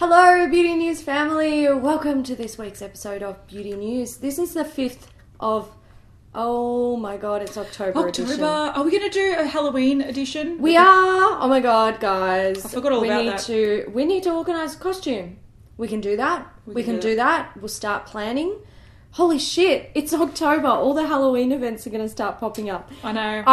Hello, Beauty News family. Welcome to this week's episode of Beauty News. This is the 5th of... Oh my god, it's October edition. Are we going to do a Halloween edition? We are! Oh my god, guys. I forgot all about that. We need to organise a costume. We can do that. We can do that. We'll start planning. Holy shit, it's October. All the Halloween events are going to start popping up. I know.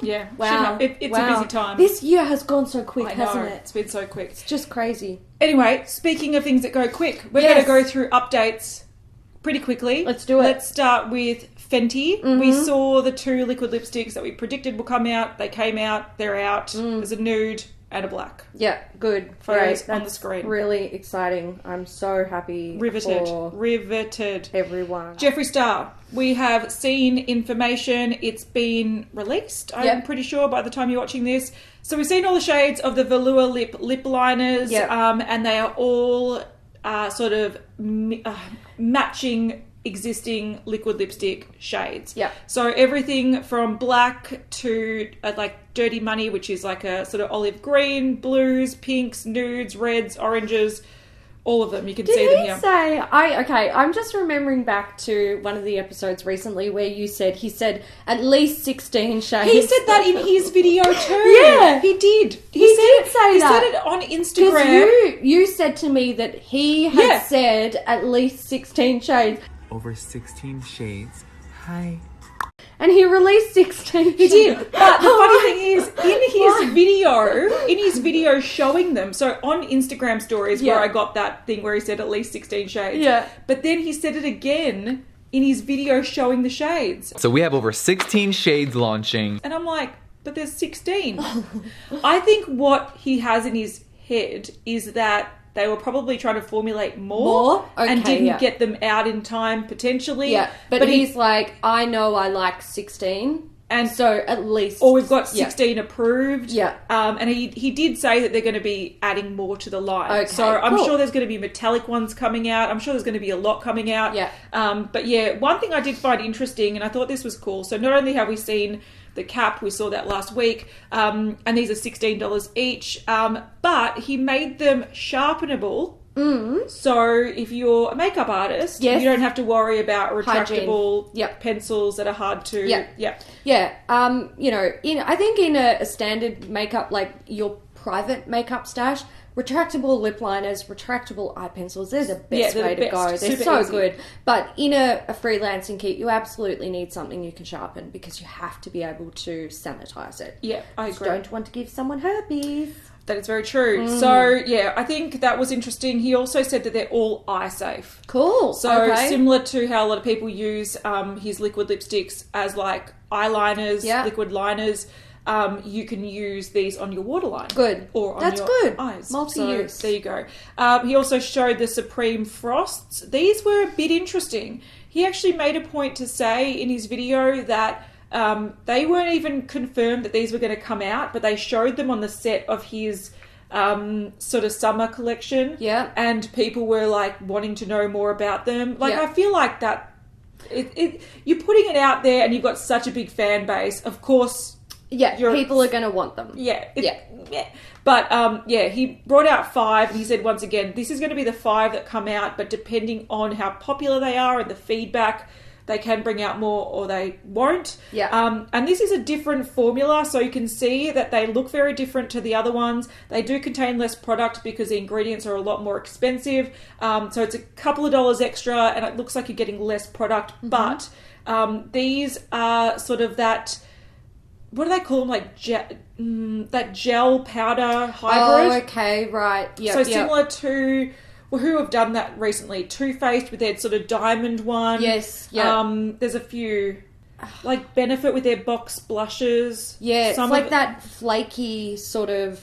Yeah, wow. It's a busy time. This year has gone so quick, hasn't it? It's been so quick. It's just crazy. Anyway, speaking of things that go quick, we're going to go through updates pretty quickly. Let's do it. Let's start with Fenty. Mm-hmm. We saw the 2 liquid lipsticks that we predicted will come out. They came out. They're out. There's a nude and a black. Yeah, good. Great. On the screen. Really exciting. I'm so happy. Riveted. Everyone. Jeffree Star. We have seen information. It's been released, I'm pretty sure, by the time you're watching this. So we've seen all the shades of the Velour lip liners, and they are all sort of matching existing liquid lipstick shades. Yeah. So everything from black to like Dirty Money, which is like a sort of olive green, blues, pinks, nudes, reds, oranges, all of them. You can see them here. I'm just remembering back to one of the episodes recently where he said at least 16 shades. He said that in his video too. Yeah. He did. He did say that. He said it on Instagram. You said to me that he had said at least 16 shades. Over 16 shades. Hi. And he released 16. He did. But the funny thing is, in his video showing them, so on Instagram stories where I got that thing where he said at least 16 shades. Yeah. But then he said it again in his video showing the shades. So we have over 16 shades launching. And I'm like, but there's 16. I think what he has in his head is that they were probably trying to formulate more and didn't get them out in time, potentially. Yeah, but he's like, I know I like 16, and so at least... Or we've got 16 approved. Yeah. And he did say that they're going to be adding more to the line. Okay, so I'm sure there's going to be metallic ones coming out. I'm sure there's going to be a lot coming out. Yeah. But yeah, one thing I did find interesting, and I thought this was cool, so not only have we seen the cap, we saw that last week, and these are $16 each, but he made them sharpenable. So if you're a makeup artist, you don't have to worry about retractable pencils that are hard to... I think in a standard makeup, like your private makeup stash, retractable lip liners, retractable eye pencils, they're the best way to go. They're so easy. Good. But in a freelancing kit, you absolutely need something you can sharpen because you have to be able to sanitize it. Yeah, I agree. You don't want to give someone herpes. That is very true. So, yeah, I think that was interesting. He also said that they're all eye safe. Cool. So, similar to how a lot of people use his liquid lipsticks as like eyeliners, liquid liners, you can use these on your waterline. Good. Or on your eyes. Multi-use. So, there you go. He also showed the Supreme Frosts. These were a bit interesting. He actually made a point to say in his video that they weren't even confirmed that these were going to come out, but they showed them on the set of his sort of summer collection. Yeah. And people were like wanting to know more about them. Like, I feel like that you're putting it out there and you've got such a big fan base. Of course... Yeah, people are going to want them. Yeah. But, he brought out 5 and he said once again, this is going to be the 5 that come out, but depending on how popular they are and the feedback, they can bring out more or they won't. Yeah. And this is a different formula, so you can see that they look very different to the other ones. They do contain less product because the ingredients are a lot more expensive. So it's a couple of dollars extra and it looks like you're getting less product. But these are sort of that... What do they call them? Like that gel powder hybrid. Oh, okay, right. Yeah. So similar to who have done that recently? Too Faced with their sort of diamond one. Yes. Yeah. There's a few like Benefit with their box blushes. Yeah. It's like that flaky sort of.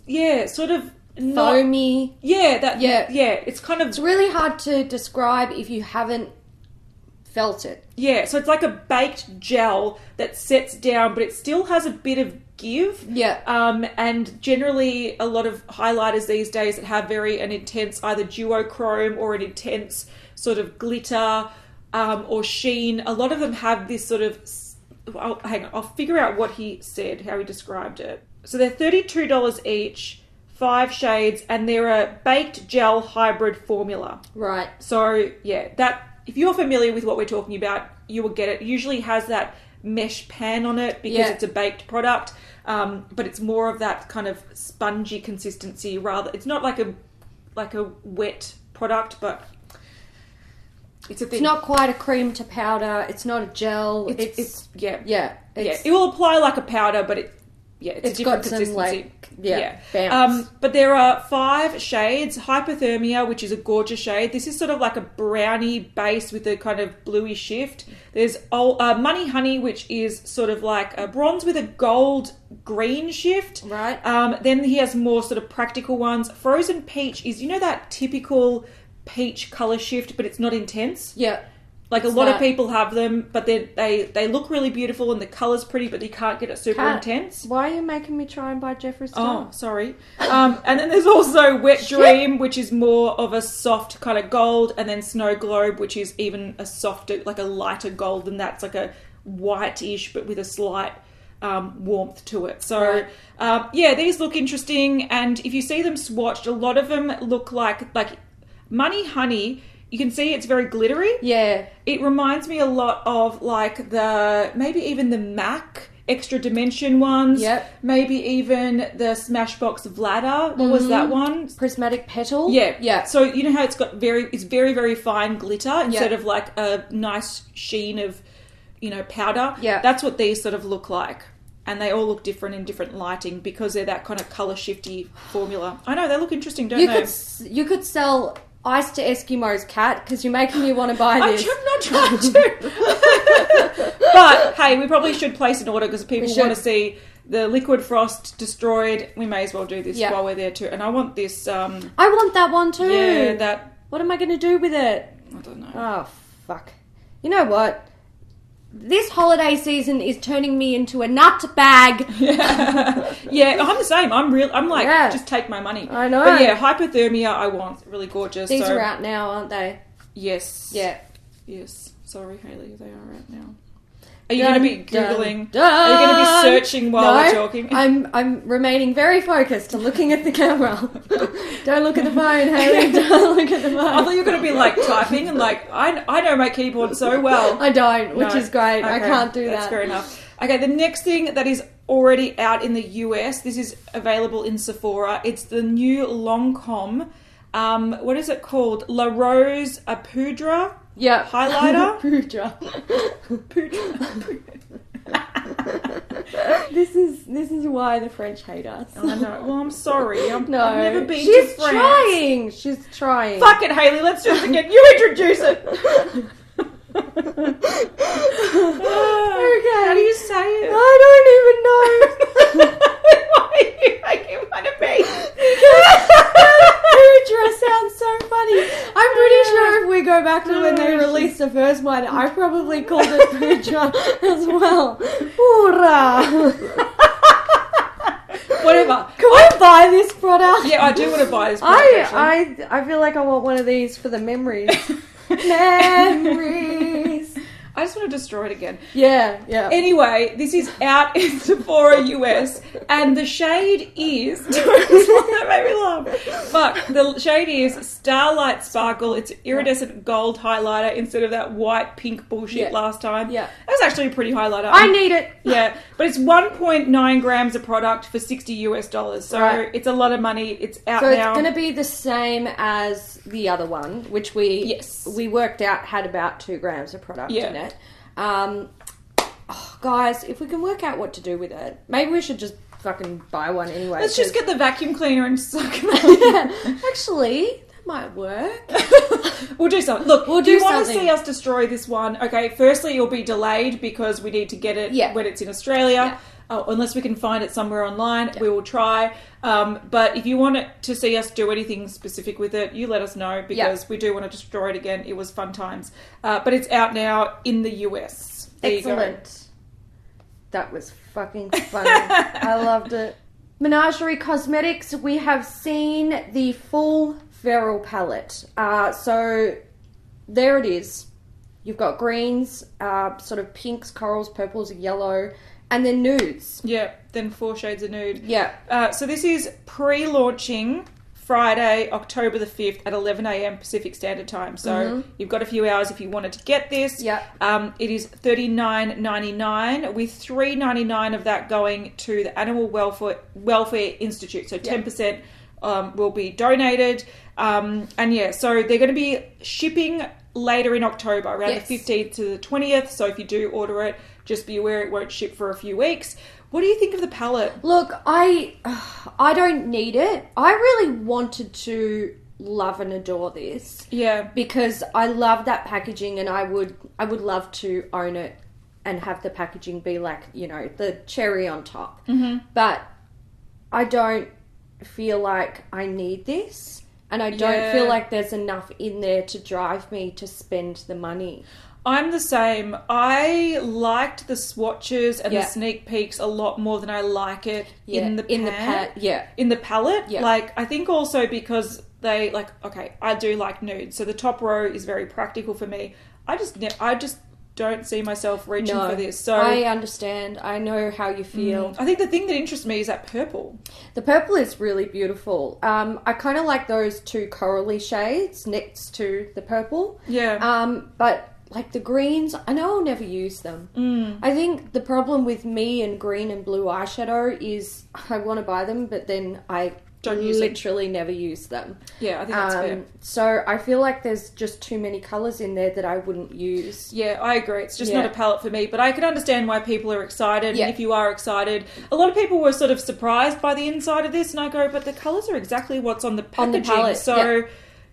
Yeah, sort of foamy. Yeah. Yeah. It's kind of. It's really hard to describe if you haven't felt it. Yeah, so it's like a baked gel that sets down, but it still has a bit of give. Yeah. And generally a lot of highlighters these days that have an intense either duochrome or an intense sort of glitter or sheen, a lot of them have this sort of... hang on, I'll figure out what he said, how he described it. So they're $32 each, 5 shades, and they're a baked gel hybrid formula. Right. So, yeah, that if you're familiar with what we're talking about, you will get it. It usually has that mesh pan on it because it's a baked product, but it's more of that kind of spongy consistency rather. It's not like a wet product, but it's a thing. It's not quite a cream to powder. It's not a gel. It's it will apply like a powder, but it's a different consistency. Bounce. But there are 5 shades. Hypothermia, which is a gorgeous shade. This is sort of like a brownie base with a kind of bluey shift. There's Money Honey, which is sort of like a bronze with a gold green shift. Right. Then he has more sort of practical ones. Frozen Peach is, that typical peach colour shift, but it's not intense. Yeah. Like a lot of people have them, but they look really beautiful and the colour's pretty, but you can't get it super intense. Why are you making me try and buy Jeffree Star? Oh, sorry. And then there's also Wet Dream, which is more of a soft kind of gold, and then Snow Globe, which is even a softer, like a lighter gold than that. It's like a whitish, but with a slight warmth to it. So, these look interesting. And if you see them swatched, a lot of them look like Money Honey. You can see it's very glittery. Yeah. It reminds me a lot of like maybe even the MAC Extra Dimension ones. Yep. Maybe even the Smashbox Vladder. What was that one? Prismatic Petal. Yeah. Yeah. So you know how it's very, very fine glitter instead of like a nice sheen of, powder. Yeah. That's what these sort of look like. And they all look different in different lighting because they're that kind of colour shifty formula. I know, they look interesting, don't they? You could sell Ice to Eskimo's cat because you're making me want to buy this. I'm not trying to. But hey, we probably should place an order because people want to see the Liquid Frost destroyed. We may as well do this while we're there too. And I want this. I want that one too. Yeah, that. What am I going to do with it? I don't know. Oh fuck! You know what? This holiday season is turning me into a nut bag. Yeah, I'm the same. I'm like, just take my money. I know. But yeah, Hypothermia I want. Really gorgeous. These are out now, aren't they? Yes. Yeah. Yes. Sorry, Hayley, they are out now. Are you going to be Googling? Are you going to be searching while we're talking? I'm remaining very focused and looking at the camera. Don't look at the phone, Hayley. Don't look at the phone. I thought you were going to be like typing and like, I know my keyboard so well. I don't, which is great. Okay, I can't do that. That's fair enough. Okay, the next thing that is already out in the US, this is available in Sephora. It's the new Lancome. What is it called? La Rose a Poudre? Yeah. Highlighter? Poudre. This is why the French hate us. I know. Well, I'm sorry. I've never been to France. Trying. She's trying. Fuck it, Hayley. Let's do it again. You introduce it. Okay. How do you say it? I don't even know. Why are you making fun of me? Poudre sounds so funny. I'm pretty sure if we go back to when they released the first one, I probably called it Poudre as well. Hoorah! Whatever. Can we buy this product? Yeah, I do want to buy this product. I feel like I want one of these for the memories. Memories. I just want to destroy it again. Yeah. Anyway, this is out in Sephora US, and the shade is... that made me laugh. But the shade is Starlight Sparkle. It's iridescent gold highlighter instead of that white pink bullshit last time. Yeah. That's actually a pretty highlighter. I need it. Yeah, but it's 1.9 grams of product for $60. So it's a lot of money. It's out now. So it's going to be the same as the other one, which we worked out had about 2 grams of product in it. Guys, if we can work out what to do with it, maybe we should just fucking buy one anyway. Let's just get the vacuum cleaner and suck it. Actually, that might work. We'll do something. Look, do you want to see us destroy this one? Okay, firstly, it'll be delayed because we need to get it when it's in Australia. Unless we can find it somewhere online, we will try. But if you want to see us do anything specific with it, you let us know because we do want to destroy it again. It was fun times. But it's out now in the US. There Excellent. That was fucking funny. I loved it. Menagerie Cosmetics, we have seen the full Velour palette. So there it is. You've got greens, sort of pinks, corals, purples, yellow. and then nudes. Yeah, then 4 shades of nude. Yeah. So this is pre-launching Friday, October the 5th at 11 a.m. Pacific Standard Time. So you've got a few hours if you wanted to get this. Yeah. It is $39.99 with $3.99 of that going to the Animal Welfare Institute. So 10% will be donated. And yeah, so they're going to be shipping later in October, around the 15th to the 20th. So if you do order it, just be aware it won't ship for a few weeks. What do you think of the palette? Look, I don't need it. I really wanted to love and adore this. Yeah. Because I love that packaging, and I would love to own it and have the packaging be like, you know, the cherry on top. Mm-hmm. But I don't feel like I need this, and I don't feel like there's enough in there to drive me to spend the money. I'm the same. I liked the swatches and the sneak peeks a lot more than I like it in the palette. In the palette. Yeah. Like, I think also because they, like, okay, I do like nude, so the top row is very practical for me. I just don't see myself reaching for this. So I understand. I know how you feel. I think the thing that interests me is that purple. The purple is really beautiful. I kind of like those 2 corally shades next to the purple. Yeah. But like the greens, I know I'll never use them. I think the problem with me and green and blue eyeshadow is I want to buy them, but then I literally never use them. Yeah, I think that's fair. So I feel like there's just too many colours in there that I wouldn't use. Yeah, I agree. It's just not a palette for me, but I can understand why people are excited. And if you are excited, a lot of people were sort of surprised by the inside of this, and I go, but the colours are exactly what's on the packaging. On the palette. So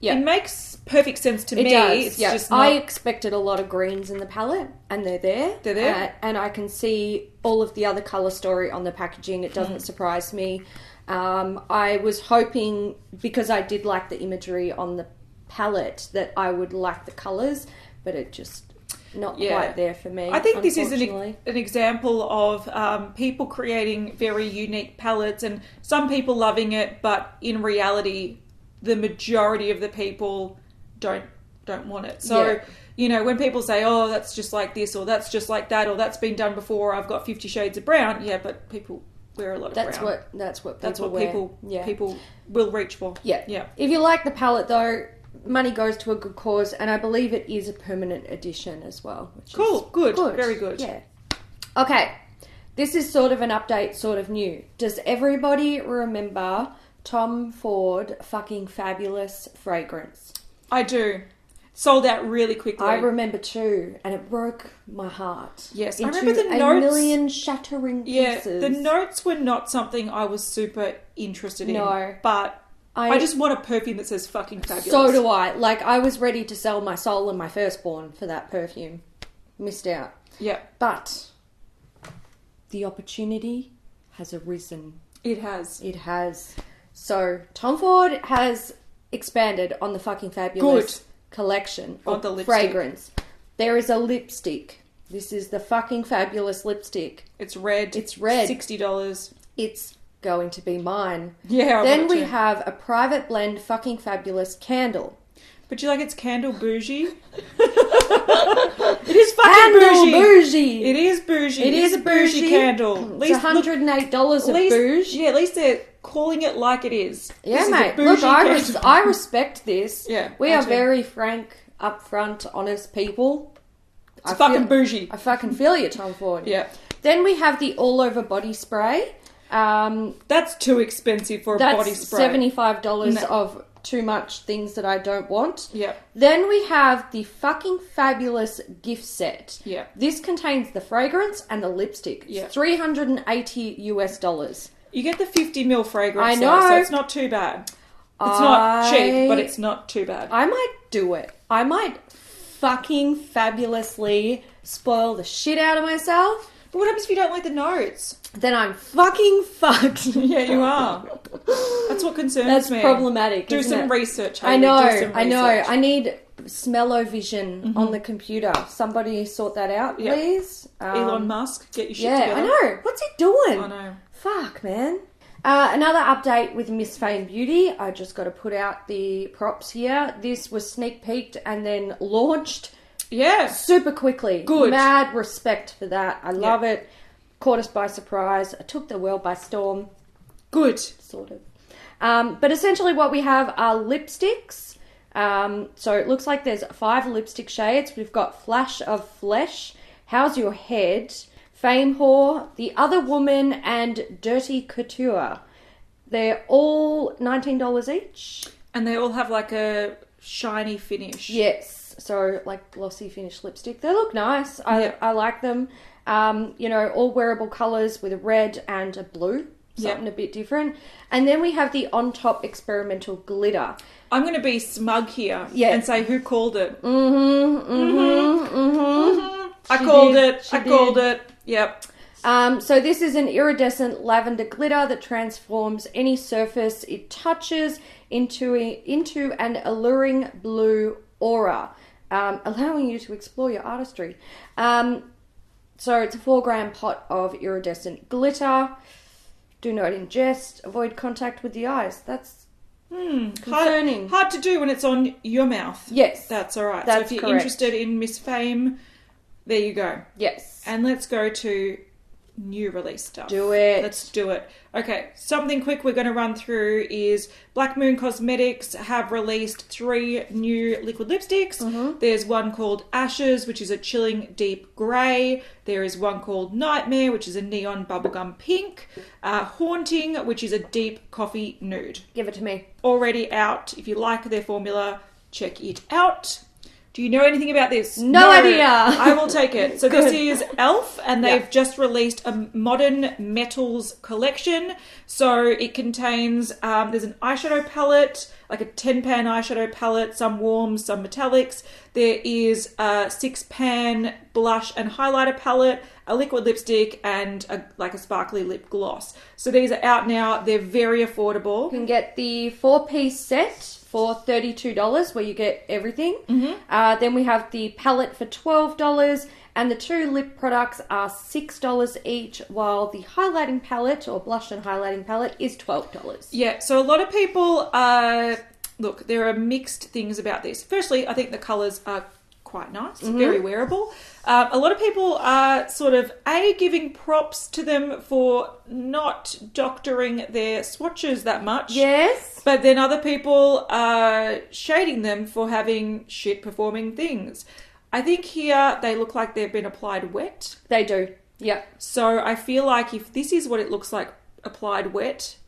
it makes perfect sense to me. Does, it's just I expected a lot of greens in the palette, and they're there. They're there. And I can see all of the other colour story on the packaging. It doesn't surprise me. I was hoping, because I did like the imagery on the palette, that I would like the colours, but it just not quite there for me. I think this is an example of people creating very unique palettes, and some people loving it, but in reality, the majority of the people don't want it. So, you know, when people say, oh, that's just like this, or that's just like that, or that's been done before, I've got 50 shades of brown. Yeah, but people wear a lot of brown. That's what people will reach for. Yeah. If you like the palette, though, money goes to a good cause, and I believe it is a permanent edition as well. Which is good. Very good. Yeah. Okay. This is sort of an update, sort of new. Does everybody remember Tom Ford fucking fabulous fragrance? I do. Sold out really quickly. I remember too, and it broke my heart. Yes, into I remember the notes. A million shattering pieces. Yeah, the notes were not something I was super interested in. No. But I just want a perfume that says fucking fabulous. So do I. Like, I was ready to sell my soul and my firstborn for that perfume. Missed out. Yeah. But the opportunity has arisen. It has. So, Tom Ford has expanded on the fucking fabulous collection of the fragrance. There is a lipstick. This is the fucking fabulous lipstick. It's red. $60. It's going to be mine. Yeah. Then we have a private blend fucking fabulous candle. But you like it's candle bougie? It is fucking bougie. It is bougie. It is a bougie candle. It's $108 of bougie. Yeah, at least they're calling it like it is. Yeah, mate. Look, I respect this. Yeah, we are very frank, upfront, honest people. It's fucking bougie. I fucking feel you, Tom Ford. Yeah. Then we have the all-over body spray. That's too expensive for a body spray. That's $75 of too much things that I don't want. Yeah. Then we have the fucking fabulous gift set. Yeah. This contains the fragrance and the lipstick. Yeah. $380. You get the 50ml fragrance. I know. So it's not too bad. It's not cheap, but it's not too bad. I might do it. I might fucking fabulously spoil the shit out of myself. But what happens if you don't like the notes? Then I'm fucking fucked. Yeah, you are. That's what concerns me. That's problematic. Do some research. I know. I need smell-o-vision on the computer. Somebody sort that out, please. Elon Musk, get your shit together. Yeah, I know. What's he doing? I know. Fuck, man. Another update with Miss Fame Beauty. I just got to put out the props here. This was sneak peeked and then launched. Yeah. Super quickly. Good. Mad respect for that. I love it. caught us by surprise. It took the world by storm. Good. Sort of. But essentially what we have are lipsticks. So it looks like there's 5 lipstick shades. We've got Flash of Flesh, How's Your Head, Fame Whore, The Other Woman, and Dirty Couture. They're all $19 each. And they all have like a shiny finish. Yes. So like glossy finish lipstick. They look nice. I like them. All wearable colours with a red and a blue. Something a bit different. And then we have the On Top Experimental Glitter. I'm going to be smug here and say who called it. I called it. Yep. So this is an iridescent lavender glitter that transforms any surface it touches into an alluring blue aura, allowing you to explore your artistry. So it's a 4-gram pot of iridescent glitter. Do not ingest. Avoid contact with the eyes. That's concerning. Hard to do when it's on your mouth. Yes. That's all right. That's so if you're correct. interested in Miss Fame, there you go. Yes. And let's go to new release stuff. Do it. Let's do it. Okay, something quick we're going to run through is Blackmoon Cosmetics have released 3 new liquid lipsticks. There's one called Ashes, which is a chilling deep grey. There is one called Nightmare, which is a neon bubblegum pink. Haunting, which is a deep coffee nude. Give it to me. Already out. If you like their formula, check it out. Do you know anything about this? No idea. I will take it. So this is E.L.F. and they've just released a modern metals collection. So it contains, there's an eyeshadow palette, like a 10-pan eyeshadow palette, some warms, some metallics. There is a 6-pan blush and highlighter palette, a liquid lipstick, and a sparkly lip gloss. So these are out now. They're very affordable. You can get the 4-piece set for $32, where you get everything. Then we have the palette for $12, and the 2 lip products are $6 each, while the highlighting palette, or blush and highlighting palette, is $12. Yeah, so a lot of people, look, there are mixed things about this. Firstly, I think the colours are quite nice, very wearable. A lot of people are sort of, giving props to them for not doctoring their swatches that much. Yes. But then other people are shading them for having shit performing things. I think here they look like they've been applied wet. They do. Yep. So I feel like if this is what it looks like applied wet,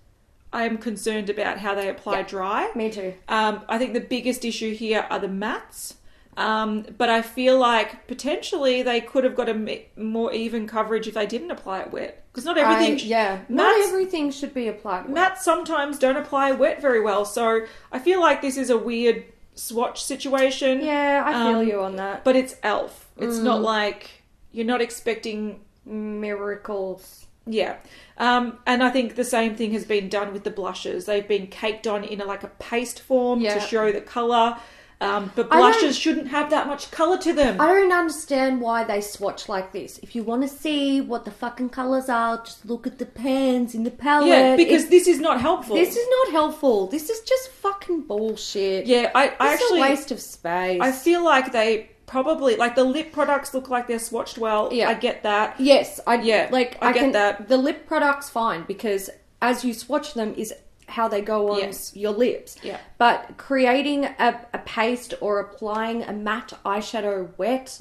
I'm concerned about how they apply dry. Me too. I think the biggest issue here are the mattes. But I feel like potentially they could have got a more even coverage if they didn't apply it wet. Because not everything... Not everything should be applied wet. Mattes sometimes don't apply wet very well. So I feel like this is a weird swatch situation. Yeah, I feel you on that. But it's E.L.F. It's not like... You're not expecting... miracles. Yeah. And I think the same thing has been done with the blushes. They've been caked on in a paste form to show the colour. But blushes shouldn't have that much colour to them. I don't understand why they swatch like this. If you want to see what the fucking colours are, just look at the pans in the palette. Yeah, because this is not helpful. This is not helpful. This is just fucking bullshit. Yeah, I actually... It's a waste of space. I feel like they probably... Like, the lip products look like they're swatched well. Yeah. I get that. Yes. I get that. The lip product's fine, because as you swatch them is... how they go on your lips. Yeah. But creating a paste or applying a matte eyeshadow wet,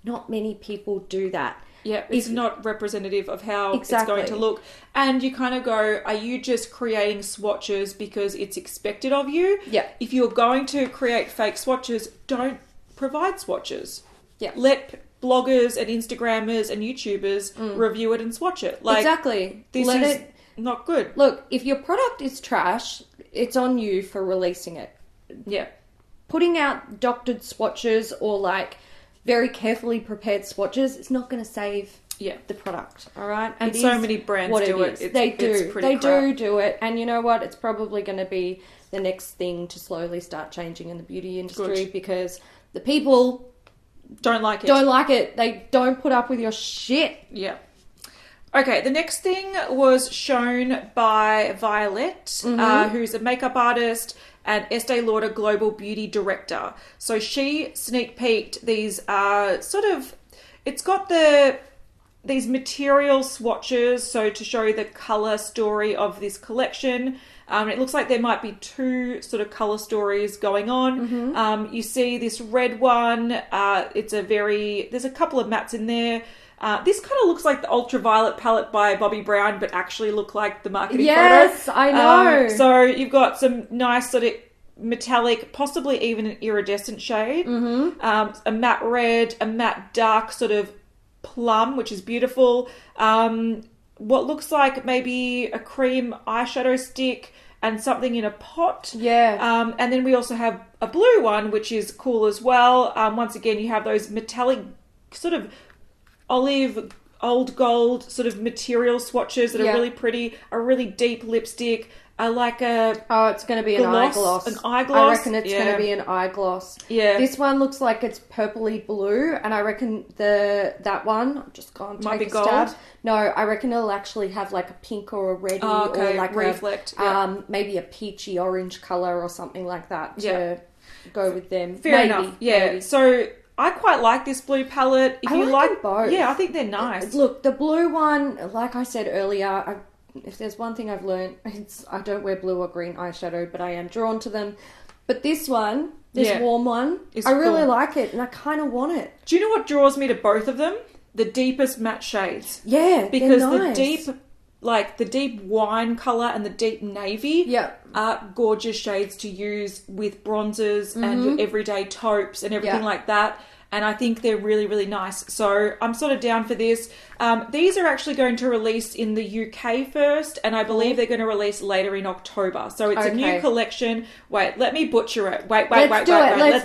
not many people do that. Yeah, it's not representative of how it's going to look. And you kind of go, are you just creating swatches because it's expected of you? Yeah. If you're going to create fake swatches, don't provide swatches. Yeah. Let bloggers and Instagrammers and YouTubers review it and swatch it. Exactly. Not good. Look, if your product is trash, it's on you for releasing it. Yeah. Putting out doctored swatches or very carefully prepared swatches is not going to save the product. All right. And so many brands do it. They do it. And you know what? It's probably going to be the next thing to slowly start changing in the beauty industry because the people don't like it. They don't put up with your shit. Yeah. Okay, the next thing was shown by Violet, who's a makeup artist and Estee Lauder Global Beauty Director. So she sneak peeked these it's got the these material swatches, so to show the colour story of this collection. It looks like there might be 2 sort of colour stories going on. You see this red one. There's a couple of mattes in there. This kind of looks like the Ultraviolet palette by Bobbi Brown, but actually look like the marketing photo. Yes, I know. So you've got some nice sort of metallic, possibly even an iridescent shade. A matte red, a matte dark sort of plum, which is beautiful. What looks like maybe a cream eyeshadow stick and something in a pot. Yeah. And then we also have a blue one, which is cool as well. Once again, you have those metallic sort of olive, old gold sort of material swatches that are really pretty. A really deep lipstick. I like it's going to be an eyegloss. An eyegloss. I reckon it's going to be an eyegloss. Yeah. This one looks like it's purpley blue, and I reckon that one, I'm just going to might take be a gold. stab. No, I reckon it'll actually have like a pink or a red or like reflect. maybe a peachy orange colour or something like that to go with them. Fair enough. Yeah. Maybe. So I quite like this blue palette. If you like both. Yeah, I think they're nice. Look, the blue one, like I said earlier, if there's one thing I've learned, it's I don't wear blue or green eyeshadow, but I am drawn to them. But this one, warm one, I really like it, and I kind of want it. Do you know what draws me to both of them? The deepest matte shades. Yeah, because nice. the deep wine colour and the deep navy are gorgeous shades to use with bronzers and your everyday taupes and everything like that. And I think they're really, really nice. So I'm sort of down for this. These are actually going to release in the UK first, and I believe they're going to release later in October. So it's a new collection. Wait, let me butcher it. Wait. Let's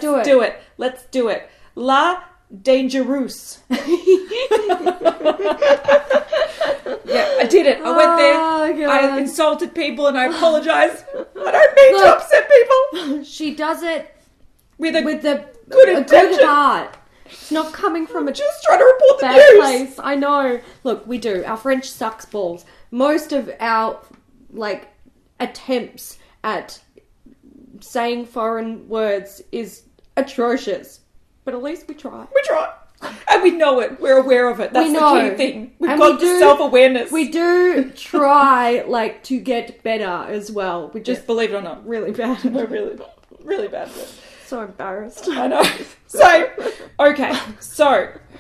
do it. La Dangereuse. Yeah, I did it. I went there. God. I insulted people, and I apologise. I don't mean to upset people. She does it with a good intention. heart. It's not coming from a just trying to report the bad news. place. I know. Look, we do. Our French sucks balls. Most of our attempts at saying foreign words is atrocious. But at least we try. We try. And we know it. We're aware of it. That's the key thing. We've got the self-awareness. We do try, to get better as well. We just believe it or not, really bad. We're really, really bad at it. So embarrassed. I know. So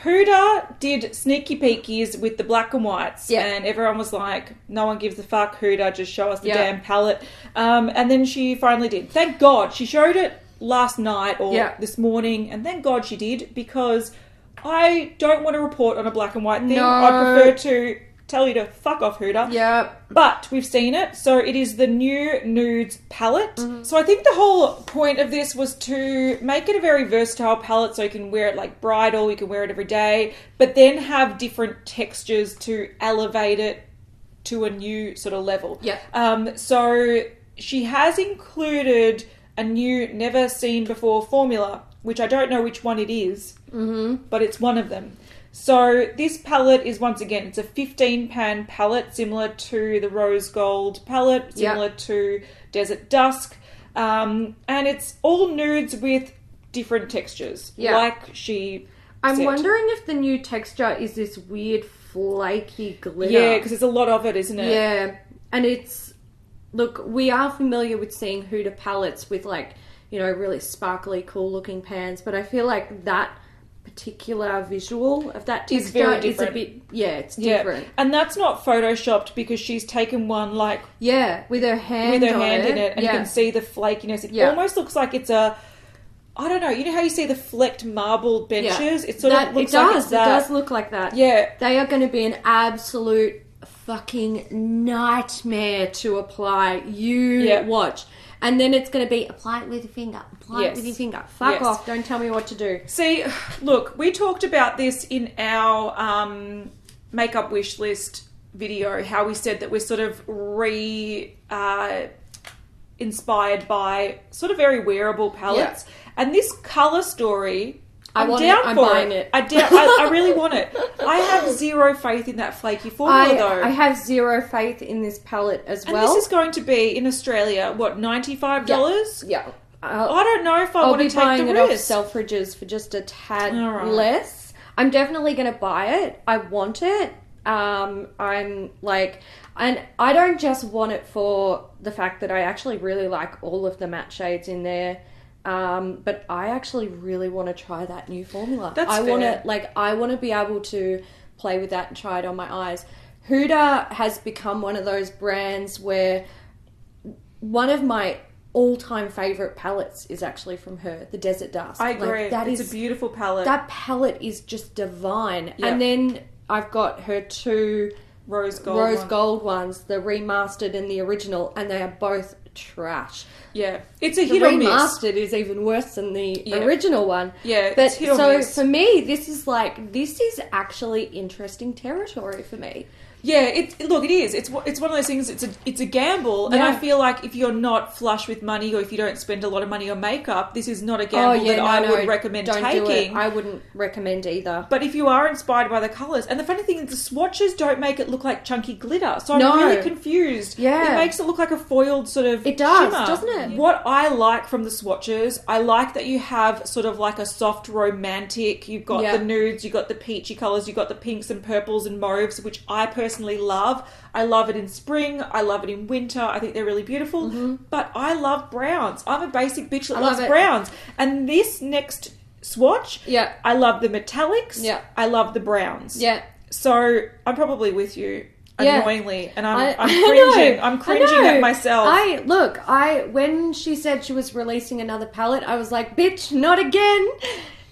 Huda did sneaky peekies with the black and whites, and everyone was like, no one gives a fuck, Huda, just show us the damn palette. And then she finally did. Thank God. She showed it last night or this morning, and thank God she did, because I don't want to report on a black and white thing. No. I prefer to tell you to fuck off, Huda. Yeah. But we've seen it. So it is the new Nudes palette. So I think the whole point of this was to make it a very versatile palette, so you can wear it like bridal, you can wear it every day, but then have different textures to elevate it to a new sort of level. Yeah. So she has included a new never seen before formula, which I don't know which one it is, but it's one of them. So this palette is, once again, it's a 15-pan palette, similar to the Rose Gold palette, similar to Desert Dusk. And it's all nudes with different textures, like she I'm wondering if the new texture is this weird flaky glitter. Yeah, because there's a lot of it, isn't it? Yeah, and it's... Look, we are familiar with seeing Huda palettes with, really sparkly, cool-looking pans, but I feel like that particular visual of that texture is a bit... Yeah, it's different. And that's not photoshopped, because she's taken one, with her hand in it, and you can see the flakiness. It almost looks like it's a... I don't know. You know how you see the flecked marble benches? Yeah. It sort of looks like it's that. It does look like that. Yeah. They are going to be an absolute fucking nightmare to apply. You watch. And then it's going to be, apply it with your finger. Apply it with your finger. Fuck off. Don't tell me what to do. See, look, we talked about this in our makeup wish list video, how we said that we're sort of inspired by sort of very wearable palettes. Yeah. And this colour story... I'm buying it. I really want it. I have zero faith in that flaky formula, though. I have zero faith in this palette as well. And this is going to be, in Australia, what, $95? Yeah. I don't know if I want to take the risk. I'll be buying it off Selfridges for just a tad less. I'm definitely going to buy it. I want it. I'm like, and I don't just want it for the fact that I actually really like all of the matte shades in there. But I actually really want to try that new formula. I want to be able to play with that and try it on my eyes. Huda has become one of those brands where one of my all-time favorite palettes is actually from her, the Desert Dust. I agree. It's a beautiful palette. That palette is just divine. Yeah. And then I've got her two rose gold ones, the remastered and the original, and they are both trash. Yeah, it's a hit or miss. The remastered is even worse than the original one. Yeah, but it's hit or miss. For me, this is actually interesting territory for me. Yeah, it is. It's one of those things. It's a gamble, and I feel like if you're not flush with money or if you don't spend a lot of money on makeup, this is not a gamble I would recommend taking. Do it. I wouldn't recommend either. But if you are inspired by the colours, and the funny thing is, the swatches don't make it look like chunky glitter, so I'm really confused. Yeah, it makes it look like a foiled sort of. It does, shimmer. doesn't it? What I like from the swatches, I like that you have sort of like a soft romantic. You've got the nudes, you've got the peachy colours, you've got the pinks and purples and mauves, which I personally love. I love it in spring. I love it in winter. I think they're really beautiful. Mm-hmm. But I love browns. I'm a basic bitch that loves browns. And this next swatch, I love the metallics. Yeah. I love the browns. Yeah. So I'm probably with you. Annoyingly, and I'm cringing. I'm cringing at myself. When she said she was releasing another palette, I was like, bitch, not again.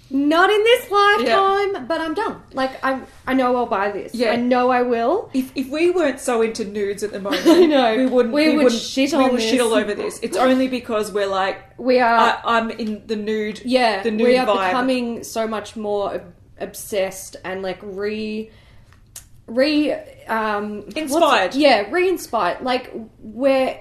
Not in this lifetime, but I'm done. Like, I know I'll buy this. Yeah. I know I will. If we weren't so into nudes at the moment, I know. we would shit all over this. It's only because we're like, I'm in the nude. Yeah, the nude we are vibe. becoming so much more obsessed and like inspired. Re-inspired. Like we're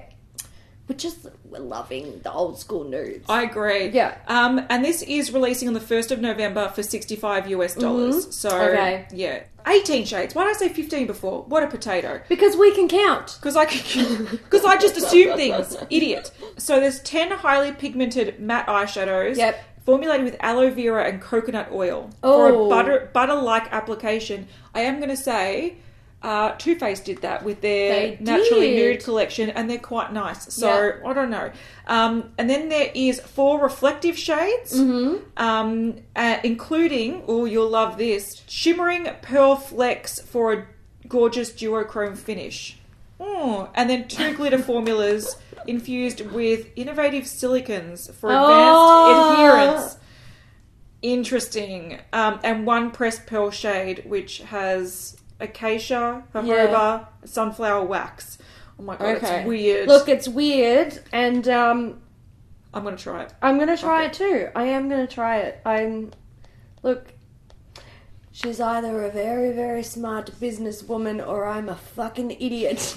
loving the old school nudes. I agree. Yeah. And this is releasing on the 1st of November for $65 US. Mm-hmm. So, yeah. 18 shades. Why did I say 15 before? What a potato. Because we can count. Because I just assume things. Idiot. So there's 10 highly pigmented matte eyeshadows. Yep. Formulated with aloe vera and coconut oil for a butter-like application. I am going to say Too Faced did that with their Naturally Nude collection, and they're quite nice. So, I don't know. And then there is 4 reflective shades, including, you'll love this, Shimmering Pearl Flecks for a gorgeous duochrome finish. And then 2 glitter formulas infused with innovative silicons for advanced adherence. Interesting. And 1 pressed pearl shade, which has acacia, jojoba, sunflower wax. Oh my god, it's weird. Look, it's weird, and I'm going to try it. I'm going to try it too. I am going to try it. Look, she's either a very, very smart businesswoman or I'm a fucking idiot.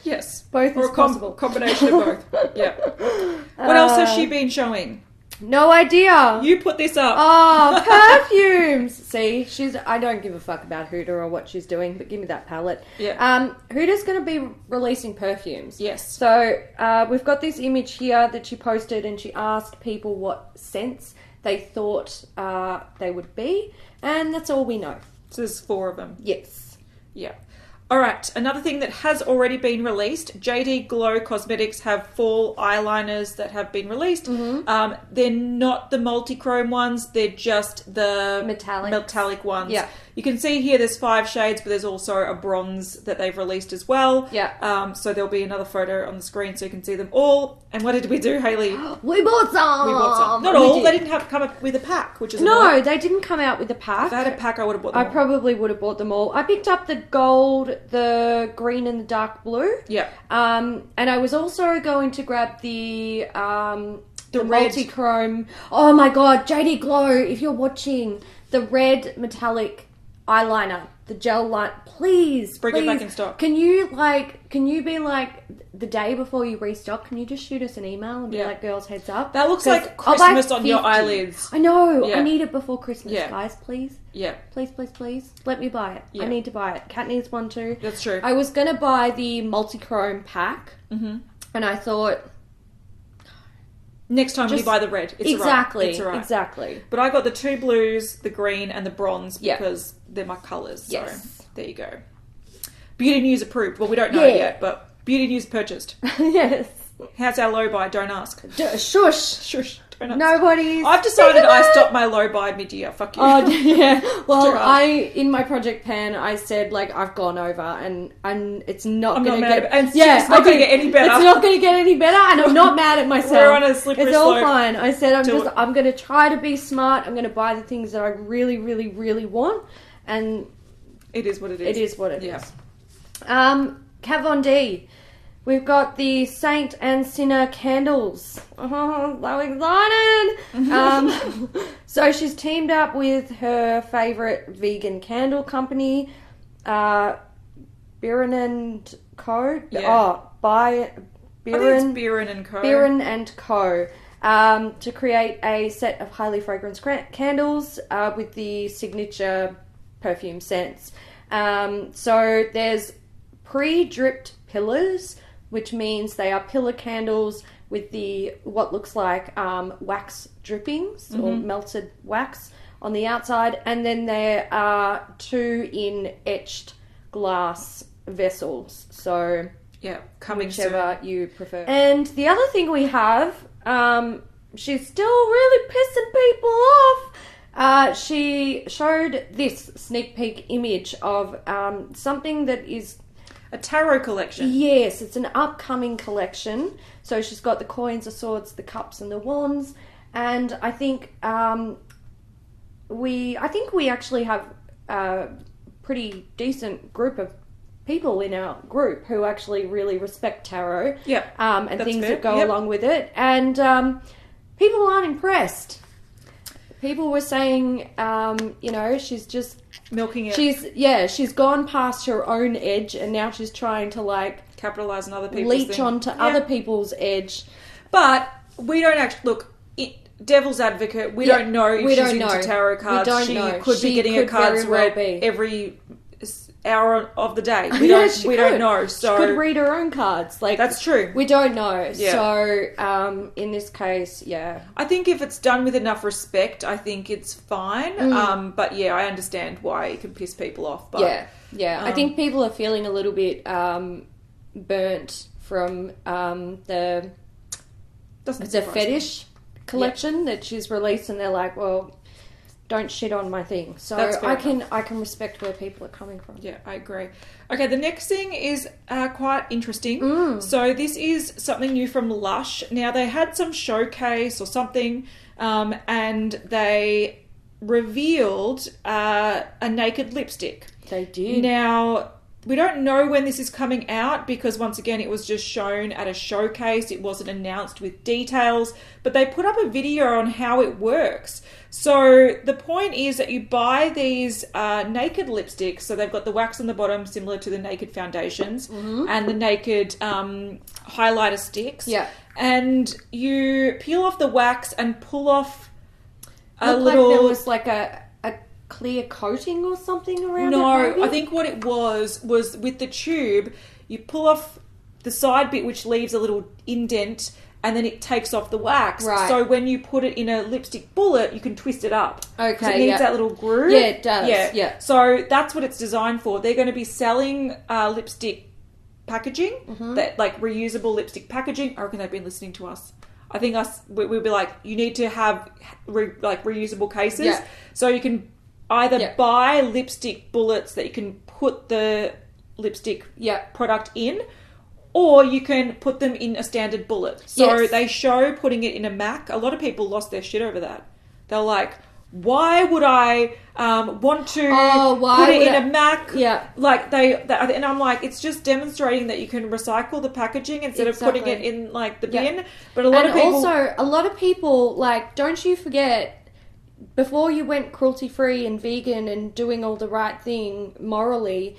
Yes. Both or is possible. Combination of both. Yeah. What else has she been showing? No idea. You put this up. Oh, perfumes. See, I don't give a fuck about Huda or what she's doing, but give me that palette. Yeah. Huda's going to be releasing perfumes. Yes. So, we've got this image here that she posted, and she asked people what scents they thought they would be, and that's all we know. So there's 4 of them. Yes. Yeah. All right, another thing that has already been released, JD Glow Cosmetics have fall eyeliners that have been released. Mm-hmm. They're not the multi-chrome ones, they're just the metallic ones. Yeah. You can see here there's 5 shades, but there's also a bronze that they've released as well. Yeah. So there'll be another photo on the screen so you can see them all. And what did we do, Hayley? We bought some. Not all. They didn't come up with a pack, which is annoying. No, they didn't come out with a pack. If I had a pack, I would have bought them all. I probably would have bought them all. I picked up the gold, the green, and the dark blue. Yeah. And I was also going to grab the red multi-chrome. Oh my god, JD Glow, if you're watching, the red metallic eyeliner, the gel light, please bring it back in stock. Can you be like the day before you restock, can you just shoot us an email and be like, girls, heads up, that looks like Christmas on your eyelids. I know. I need it before Christmas, guys, please. Yeah, please let me buy it. I need to buy it. Kat needs one too. That's true. I was gonna buy the multi-chrome pack, and I thought Next time when you buy the red, it's exactly, it's all right. Exactly. But I got the 2 blues, the green, and the bronze because they're my colours. So there you go. Beauty News approved. Well, we don't know yet, but Beauty News purchased. Yes. How's our low buy? Don't ask. Shush. Don't ask. Nobody's... I've decided I stopped my low buy mid-year. Fuck you. Oh, yeah. Well, in my project pan, I said, like, I've gone over and it's not going to get... it's not going to get any better. It's not going to get any better, and I'm not mad at myself. We're on a slippery slope. It's all slope. fine. I said, I'm going to try to be smart. I'm going to buy the things that I really, really, really want, and... It is what it is. It is what it is. Kat Von D. We've got the Saint and Sinner candles. Oh, so excited! So she's teamed up with her favourite vegan candle company, Biren and Co. Yeah. Oh, by Biren. I think it's Biren and Co. Biren and Co. To create a set of highly fragrant candles with the signature perfume scents. So there's pre-dripped pillars, which means they are pillar candles with the what looks like wax drippings or melted wax on the outside, and then there are 2 in etched glass vessels. So coming whichever soon. you prefer. And the other thing we have, she's still really pissing people off. She showed this sneak peek image of something that is a tarot collection. Yes, it's an upcoming collection. So she's got the coins, the swords, the cups, and the wands. And I think we actually have a pretty decent group of people in our group who actually really respect tarot. Yeah, and things that go along with it. And people aren't impressed. People were saying, she's just milking it. She's gone past her own edge, and now she's trying to capitalize on other people's leech onto other people's edge. But we don't actually look. Devil's advocate. We don't know if she's into tarot cards. We don't know. Could be getting her cards read every hour of the day. We don't know. So she could read her own cards. That's true. We don't know. Yeah. So in this case, I think if it's done with enough respect, I think it's fine. But I understand why it can piss people off. But I think people are feeling a little bit burnt from the fetish collection that she's released, and they're like, well, don't shit on my thing. So I can respect where people are coming from. Yeah, I agree. Okay, the next thing is quite interesting. So this is something new from Lush. Now, they had some showcase or something, and they revealed a naked lipstick. They did. Now, we don't know when this is coming out because, once again, it was just shown at a showcase. It wasn't announced with details, but they put up a video on how it works. So the point is that you buy these naked lipsticks. So they've got the wax on the bottom, similar to the naked foundations, and the naked highlighter sticks. Yeah. And you peel off the wax and pull off a Looked little... like there was like a clear coating or something around it. No, I think what it was with the tube, you pull off the side bit, which leaves a little indent, and then it takes off the wax. Right. So when you put it in a lipstick bullet, you can twist it up. Okay, it needs that little groove. Yeah, it does. Yeah. So that's what it's designed for. They're going to be selling lipstick packaging, that like reusable lipstick packaging. I reckon they've been listening to us. I think we'll be like, you need to have reusable cases. Yeah. So you can either buy lipstick bullets that you can put the lipstick product in, or you can put them in a standard bullet. So they show putting it in a MAC. A lot of people lost their shit over that. They're like, why would I want to put it in a MAC? Yeah. And I'm like, it's just demonstrating that you can recycle the packaging instead of putting it in the bin. But a lot of people, like, don't you forget, before you went cruelty-free and vegan and doing all the right thing morally,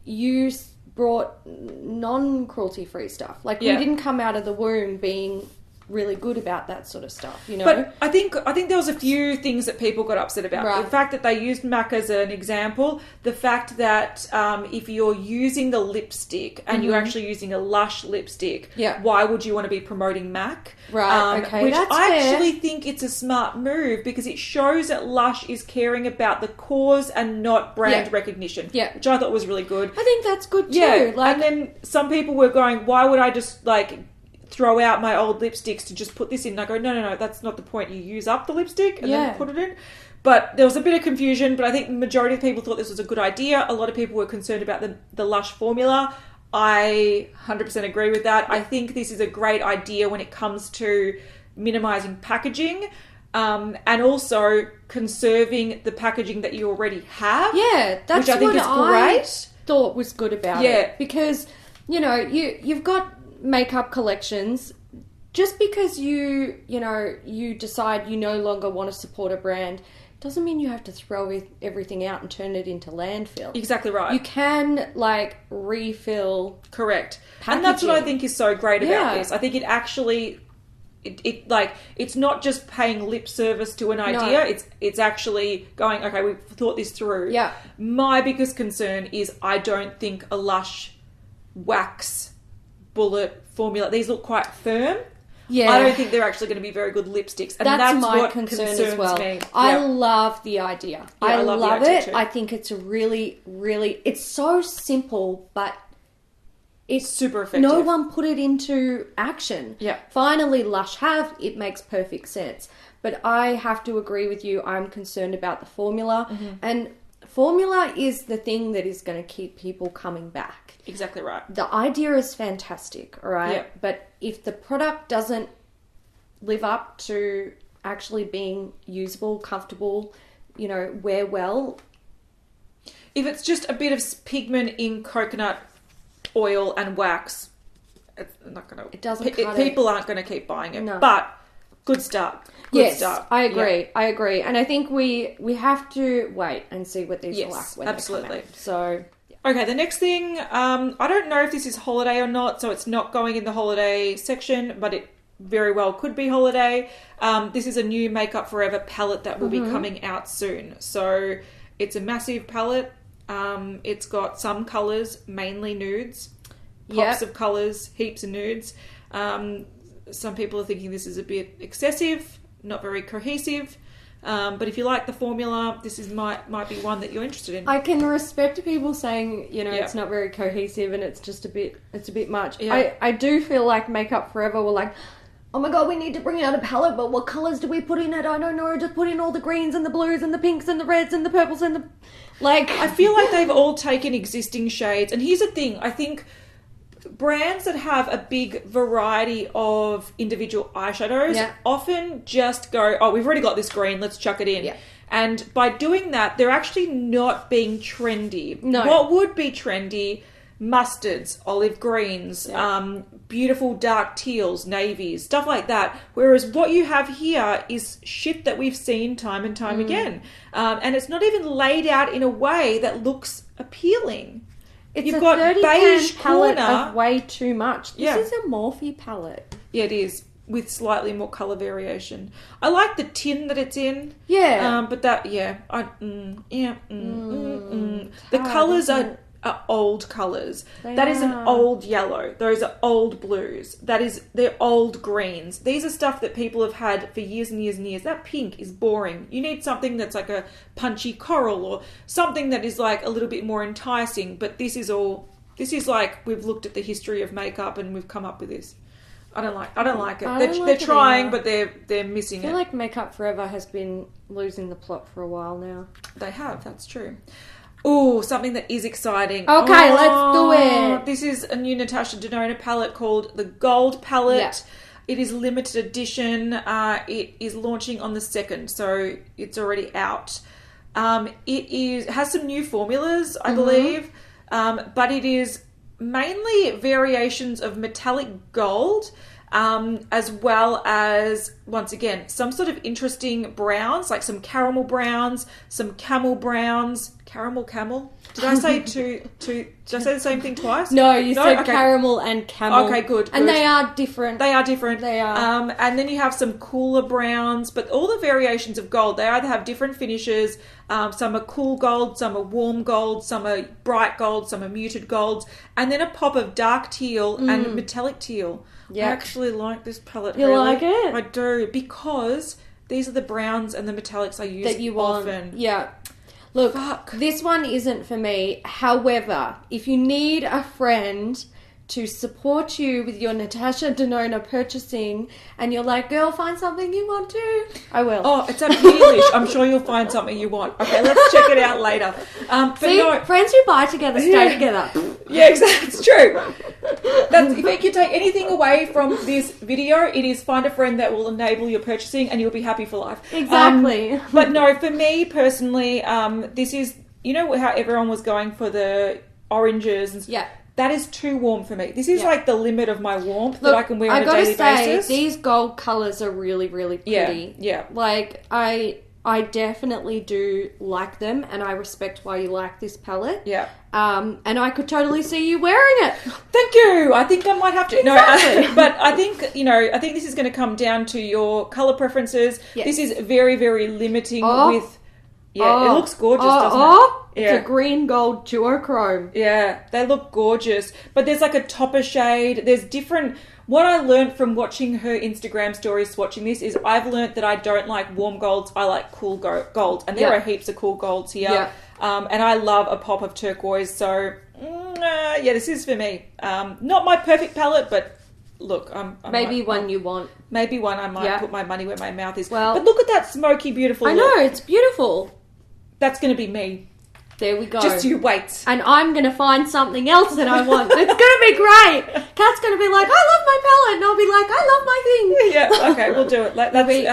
you brought non-cruelty-free stuff. Like, we didn't come out of the womb being really good about that sort of stuff, you know. But I think there was a few things that people got upset about. Right. The fact that they used MAC as an example, the fact that if you're using the lipstick and you're actually using a Lush lipstick, why would you want to be promoting MAC? Right, okay, which that's I fair. actually think it's a smart move because it shows that Lush is caring about the cause and not brand recognition, which I thought was really good. I think that's good too. Yeah, Like, and then some people were going, why would I just like throw out my old lipsticks to just put this in? And I go, no, that's not the point. You use up the lipstick and then put it in. But there was a bit of confusion, but I think the majority of people thought this was a good idea. A lot of people were concerned about the Lush formula. I 100% agree with that. I think this is a great idea when it comes to minimizing packaging and also conserving the packaging that you already have. Yeah, that's which I think what is great. Thought was good about it. Because, you know, you've got makeup collections. Just because you decide you no longer want to support a brand doesn't mean you have to throw everything out and turn it into landfill. Exactly right. You can, like, refill. Correct. Packaging. And that's what I think is so great about this. I think it actually... it's not just paying lip service to an idea. No. It's actually going, okay, we've thought this through. Yeah. My biggest concern is I don't think a Lush wax bullet formula, these look quite firm. Yeah. I don't think they're actually going to be very good lipsticks. And that's my what concern as well. Me. I love the idea. Yeah, I love it. Too. I think it's really, really, it's so simple, but it's super effective. No one put it into action. Yeah. Finally, Lush have. It makes perfect sense. But I have to agree with you. I'm concerned about the formula. Mm-hmm. And formula is the thing that is going to keep people coming back. Exactly right. The idea is fantastic, all right? Yeah. But if the product doesn't live up to actually being usable, comfortable, wear well. If it's just a bit of pigment in coconut oil and wax, it's not going to... It doesn't cut people aren't going to keep buying it. No. But good start. Good start. I agree. Yeah. I agree. And I think we have to wait and see what these are like when absolutely. they come out. So... Okay, the next thing, I don't know if this is holiday or not, so it's not going in the holiday section, but it very well could be holiday. This is a new Makeup Forever palette that will be coming out soon. So it's a massive palette. It's got some colours, mainly nudes, pops of colours, heaps of nudes. Some people are thinking this is a bit excessive, not very cohesive. But if you like the formula, this might be one that you're interested in. I can respect people saying, it's not very cohesive and it's just a bit much. Yeah. I do feel like Makeup Forever were like, oh my god, we need to bring out a palette, but what colours do we put in it? I don't know, just put in all the greens and the blues and the pinks and the reds and the purples and the... I feel like they've all taken existing shades. And here's the thing, I think... brands that have a big variety of individual eyeshadows often just go, oh, we've already got this green, let's chuck it in. Yeah. And by doing that, they're actually not being trendy. No. What would be trendy? Mustards, olive greens, beautiful dark teals, navies, stuff like that. Whereas what you have here is shit that we've seen time and time again. And it's not even laid out in a way that looks appealing. You've got beige palette of way too much. This is a Morphe palette. Yeah, it is, with slightly more colour variation. I like the tin that it's in. Yeah. But that, the colours are old colours. That is an old yellow. Those are old blues. They're old greens. These are stuff that people have had for years and years and years. That pink is boring. You need something that's like a punchy coral or something that is like a little bit more enticing. But this is like we've looked at the history of makeup and we've come up with this. I don't like it. They're trying, but they're missing it. I feel like Makeup Forever has been losing the plot for a while now. They have. That's true. Oh, something that is exciting. Okay, let's do it. This is a new Natasha Denona palette called the Gold Palette. Yeah. It is limited edition. It is launching on the 2nd, so it's already out. It has some new formulas, I believe, but it is mainly variations of metallic gold as well as, once again, some sort of interesting browns, like some caramel browns, some camel browns. Caramel? Did I say did I say the same thing twice? No, you said caramel and camel. Okay, good. And they are different. They are different. They are. And then you have some cooler browns, but all the variations of gold, they either have different finishes. Some are cool gold, some are warm gold, some are bright gold, some are muted golds, and then a pop of dark teal and metallic teal. Yep. I actually like this palette. You like it? I do, because these are the browns and the metallics I use that you want. Often. Yeah. Look, this one isn't for me. However, if you need a friend to support you with your Natasha Denona purchasing and you're like, girl, find something you want to, I will. Oh, it's at Heelish. I'm sure you'll find something you want. Okay, let's check it out later. See, friends who buy together stay together. Yeah, exactly. It's true. If you can take anything away from this video, it is find a friend that will enable your purchasing and you'll be happy for life. Exactly. But no, for me personally, this is, you know how everyone was going for the oranges and yeah. That is too warm for me. This is like the limit of my warmth that I can wear on a daily basis. These gold colours are really, really pretty. Yeah. Like, I definitely do like them, and I respect why you like this palette. Yeah. And I could totally see you wearing it. Thank you. I think I might have to. Exactly. No, but I think, I think this is going to come down to your colour preferences. Yes. This is very, very limiting with... Yeah, it looks gorgeous, doesn't it? Yeah. It's a green gold duochrome. Yeah, they look gorgeous. But there's like a topper shade. There's different... What I learned from watching her Instagram stories, watching this, is I've learned that I don't like warm golds. I like cool golds. And there are heaps of cool golds here. Yeah. And I love a pop of turquoise. So, this is for me. Not my perfect palette, but... Look, maybe one you want. Maybe one I might put my money where my mouth is. Well, but look at that smoky, beautiful look. I know, it's beautiful. That's going to be me. There we go. Just you wait. And I'm going to find something else that I want. It's going to be great. Kat's going to be like, I love my palette. And I'll be like, I love my thing. Yeah, okay, we'll do it.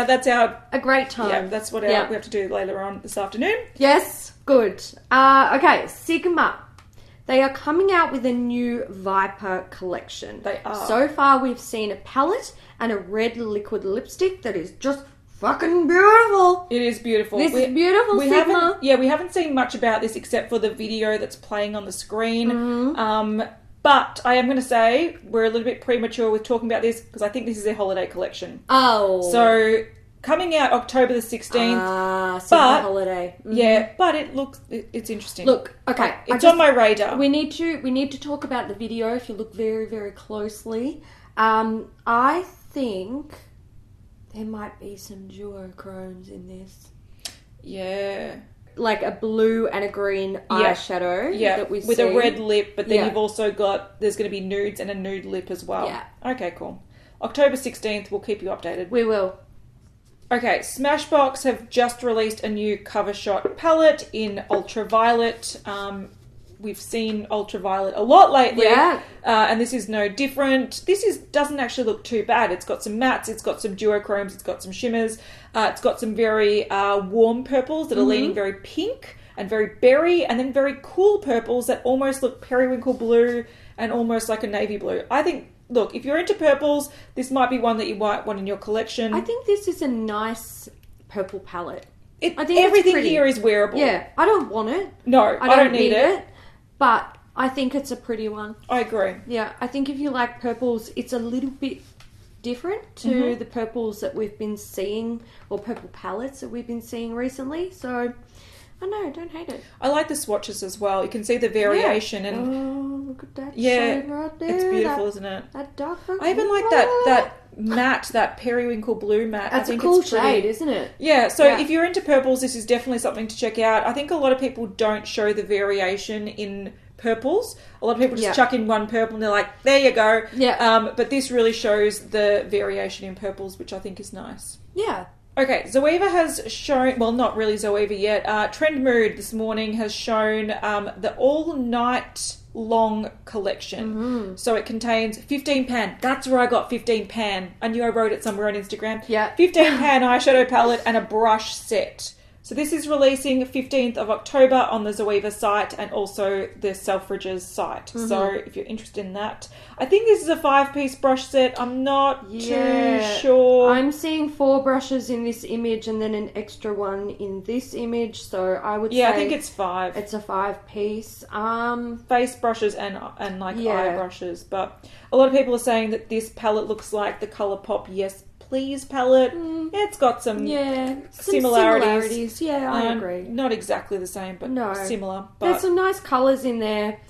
That's our... A great time. Yeah, that's what we have to do later on this afternoon. Yes, good. Okay, Sigma. They are coming out with a new Viper collection. They are. So far, we've seen a palette and a red liquid lipstick that is just fucking beautiful. It is beautiful. This is beautiful, Sigma. We haven't seen much about this except for the video that's playing on the screen. Mm-hmm. But I am going to say we're a little bit premature with talking about this because I think this is their holiday collection. Oh. So... Coming out October the 16th. Sigma holiday. Mm-hmm. Yeah, but it's interesting. Look, okay. It's on my radar. We need to talk about the video if you look very, very closely. I think there might be some duochromes in this. Yeah. Like a blue and a green eyeshadow that we see. With a red lip, but then you've also got, there's going to be nudes and a nude lip as well. Yeah. Okay, cool. October 16th, we'll keep you updated. We will. Okay, Smashbox have just released a new cover shot palette in ultraviolet. We've seen ultraviolet a lot lately, and this is no different. This doesn't actually look too bad. It's got some mattes, it's got some duochromes, it's got some shimmers, it's got some very warm purples that are leaning very pink and very berry, and then very cool purples that almost look periwinkle blue and almost like a navy blue. I think... Look, if you're into purples, this might be one that you might want in your collection. I think this is a nice purple palette. I think everything here is wearable. Yeah, I don't want it. No, I don't need it. But I think it's a pretty one. I agree. Yeah, I think if you like purples, it's a little bit different to the purples that we've been seeing, or purple palettes that we've been seeing recently. So... I know, don't hate it. I like the swatches as well. You can see the variation and... Oh, look at that shade right there. It's beautiful, isn't it? That dark... I even like that matte, that periwinkle blue matte. That's I think a cool it's pretty. shade, isn't it? Yeah, so if you're into purples, this is definitely something to check out. I think a lot of people don't show the variation in purples. A lot of people just chuck in one purple and they're like, there you go. Yeah. But this really shows the variation in purples, which I think is nice. Yeah. Okay, Zoeva has shown, well, not really Zoeva yet, Trend Mood this morning has shown the all-night long collection. So it contains 15 pan. That's where I got 15 pan. I knew I wrote it somewhere on Instagram. Yeah. 15 pan eyeshadow palette and a brush set. So this is releasing 15th of October on the Zoeva site and also the Selfridges site. So if you're interested in that. I think this is a 5-piece brush set. I'm not too sure. I'm seeing 4 brushes in this image and then an extra one in this image. So I would say... Yeah, I think it's 5. It's a 5-piece. Face brushes and eye brushes. But a lot of people are saying that this palette looks like the ColourPop Yes Please palette. It's got some similarities. Yeah, I agree. Not exactly the same, but similar. But there's some nice colours in there.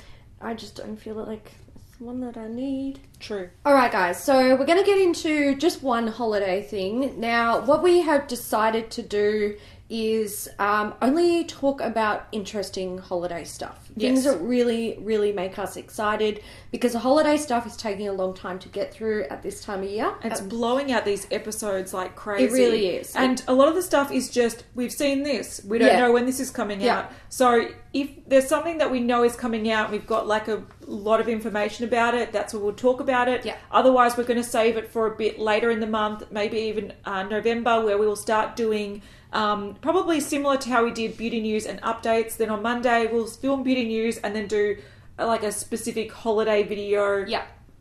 I just don't feel like it's the one that I need. True. Alright guys, so we're going to get into just one holiday thing. Now, what we have decided to do is only talk about interesting holiday stuff. Things that really, really make us excited, because the holiday stuff is taking a long time to get through at this time of year. It's blowing out these episodes like crazy. It really is. And a lot of the stuff is just, we've seen this. We don't know when this is coming out. So if there's something that we know is coming out, we've got like a lot of information about it, that's when we'll talk about it. Otherwise, we're going to save it for a bit later in the month, maybe even November, where we will start doing... probably similar to how we did beauty news and updates. Then on Monday we'll film beauty news and then do like a specific holiday video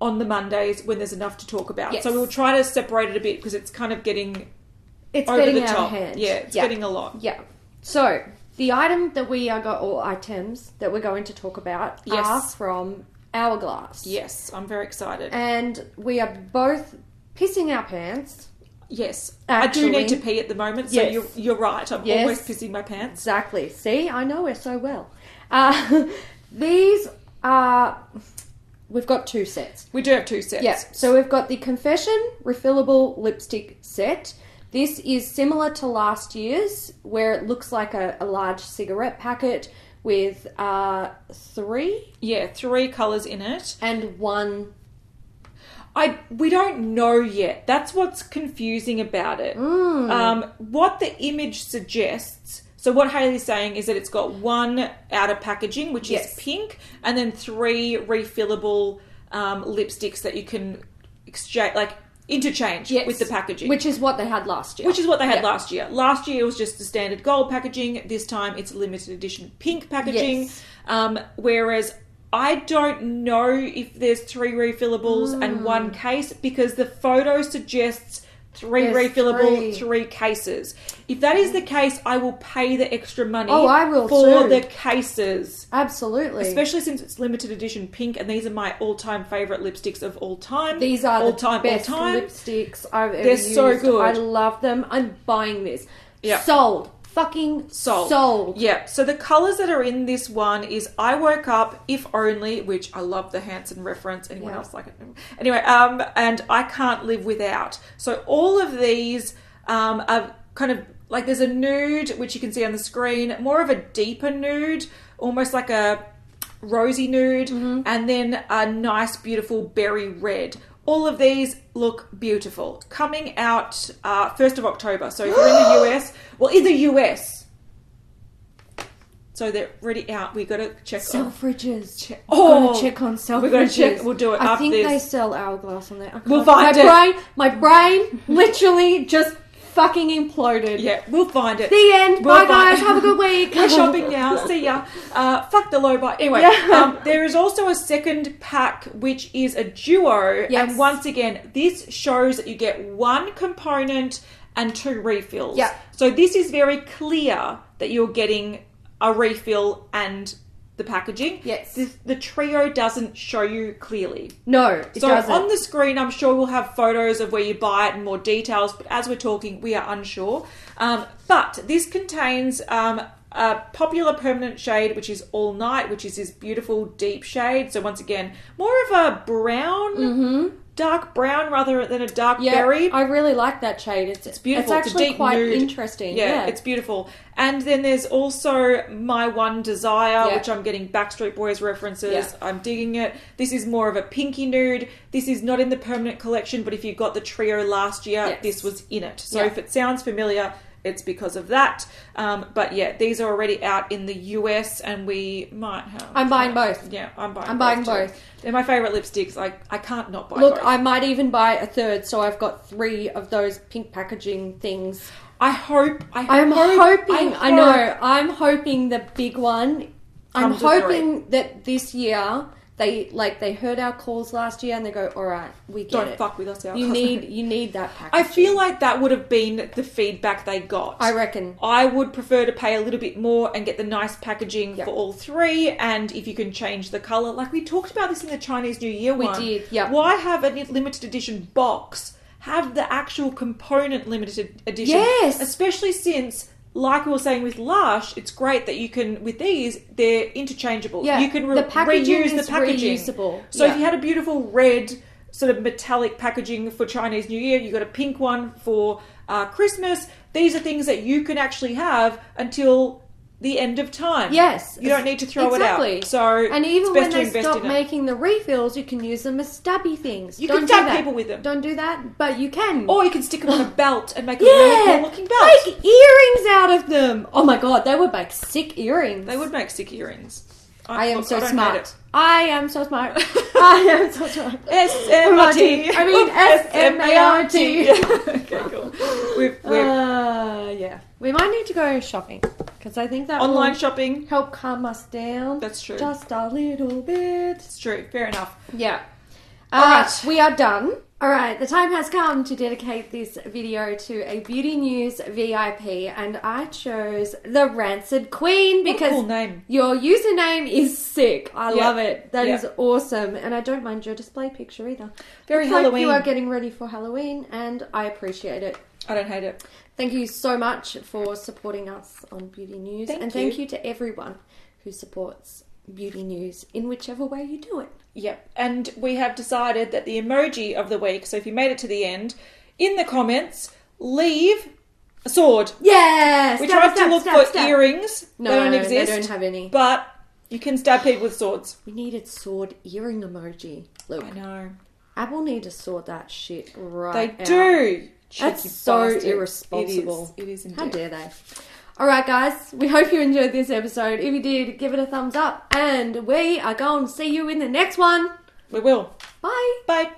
on the Mondays when there's enough to talk about. So we'll try to separate it a bit because it's kind of getting over the top. Hand. Yeah, it's getting a lot. Yeah. So the items that we're going to talk about are from Hourglass. Yes, I'm very excited. And we are both pissing our pants. Yes, actually. I do need to pee at the moment, so you're right. I'm always pissing my pants. Exactly. See, I know her so well. These are... We've got 2 sets. We do have 2 sets. Yeah. So we've got the Confession refillable lipstick set. This is similar to last year's, where it looks like a large cigarette packet with 3? Yeah, 3 colours in it. And 1... We don't know yet. That's what's confusing about it. What the image suggests, so what Hayley's saying is that it's got 1 outer packaging, which is pink, and then 3 refillable lipsticks that you can interchange with the packaging. Which is what they had last year. Last year. Last year it was just the standard gold packaging. This time it's limited edition pink packaging. Whereas... I don't know if there's 3 refillables and 1 case, because the photo suggests 3 refillable, 3 cases. If that is the case, I will pay the extra money for the cases. Absolutely. Especially since it's limited edition pink, and these are my all-time favourite lipsticks of all time. These are the best lipsticks I've ever used. They're so good. I love them. I'm buying this. Yeah. Sold. Fucking sold. Yeah. So the colours that are in this one is I Woke Up, If Only, which I love the Hanson reference. Anyone else like it? Anyway, and I Can't Live Without. So all of these are kind of like, there's a nude, which you can see on the screen, more of a deeper nude, almost like a rosy nude, and then a nice, beautiful berry red. All of these look beautiful. Coming out 1st of October. So if you're in the US... Well, in the US. So they're already out. We've got to check Selfridges. We've got to check on Selfridges. We've got to check. We'll do it after this. I think they sell Hourglass on there. We'll find it. My brain literally just fucking imploded. Yeah, we'll find it. The end. Bye, guys. Have a good week. We're shopping now. See ya. Fuck the low buy. Anyway, there is also a second pack, which is a duo. Yes. And once again, this shows that you get 1 component and 2 refills. Yeah. So this is very clear that you're getting a refill and the packaging. Yes. The trio doesn't show you clearly. No, it doesn't. So on the screen, I'm sure we'll have photos of where you buy it and more details, but as we're talking, we are unsure. But this contains a popular permanent shade, which is All Night, which is this beautiful deep shade. So once again, more of a brown, dark brown rather than a dark berry. I really like that shade. It's beautiful. It's actually quite interesting. Yeah, it's beautiful. And then there's also My One Desire, which I'm getting Backstreet Boys references. Yeah. I'm digging it. This is more of a pinky nude. This is not in the permanent collection, but if you got the trio last year, this was in it. So if it sounds familiar, it's because of that. But yeah, these are already out in the US, and we might have... I'm buying both. Yeah, I'm buying both. both. They're my favourite lipsticks. I can't not buy Look, both. I might even buy a third, so I've got 3 of those pink packaging things. I'm hoping the big one. I'm hoping that this year they heard our calls last year and they go, all right, we get Don't it. fuck with us, you need that packaging. I feel like that would have been the feedback they got. I reckon. I would prefer to pay a little bit more and get the nice packaging for all 3, and if you can change the colour. Like we talked about this in the Chinese New Year one. We did, yeah. Why have a limited edition box? Have the actual component limited edition. Yes. Especially since, like we were saying with Lush, it's great that you can, with these, they're interchangeable. Yeah. You can the packaging reuse the packaging. Reusable. So if you had a beautiful red sort of metallic packaging for Chinese New Year, you got a pink one for Christmas. These are things that you can actually have until the end of time. Yes. You don't need to throw it out. So and even when they stop in making the refills, you can use them as stabby things. You can stab people with them. Don't do that, but you can. Or you can stick them on a belt and make a really cool looking belt. Make earrings out of them. Oh my god, they would make sick earrings. They would make sick earrings. I am so smart. I am so smart. I am so smart. S-M-A-R-T. I mean S-M-A-R-T. Okay, cool. Yeah. We might need to go shopping because I think that online will shopping help calm us down. That's true. Just a little bit. It's true. Fair enough. Yeah. Alright, we are done. Alright, the time has come to dedicate this video to a Beauty News VIP, and I chose the Rancid Queen because what a cool name. Your username is sick. I love it. That is awesome, and I don't mind your display picture either. Very Looks Halloween. like you are getting ready for Halloween, and I appreciate it. I don't hate it. Thank you so much for supporting us on Beauty News, thank you to everyone who supports Beauty News in whichever way you do it. Yep, and we have decided that the emoji of the week, so if you made it to the end, in the comments, leave a sword. Yes! We tried to look for earrings. No, they don't exist. They don't have any. But you can stab people with swords. We needed sword earring emoji. Look. I know. Apple need to sort that shit right They out. do. That's so bastard. irresponsible. It is indeed. How dare they? Alright guys, we hope you enjoyed this episode. If you did, give it a thumbs up. And we are going to see you in the next one. We will. Bye. Bye.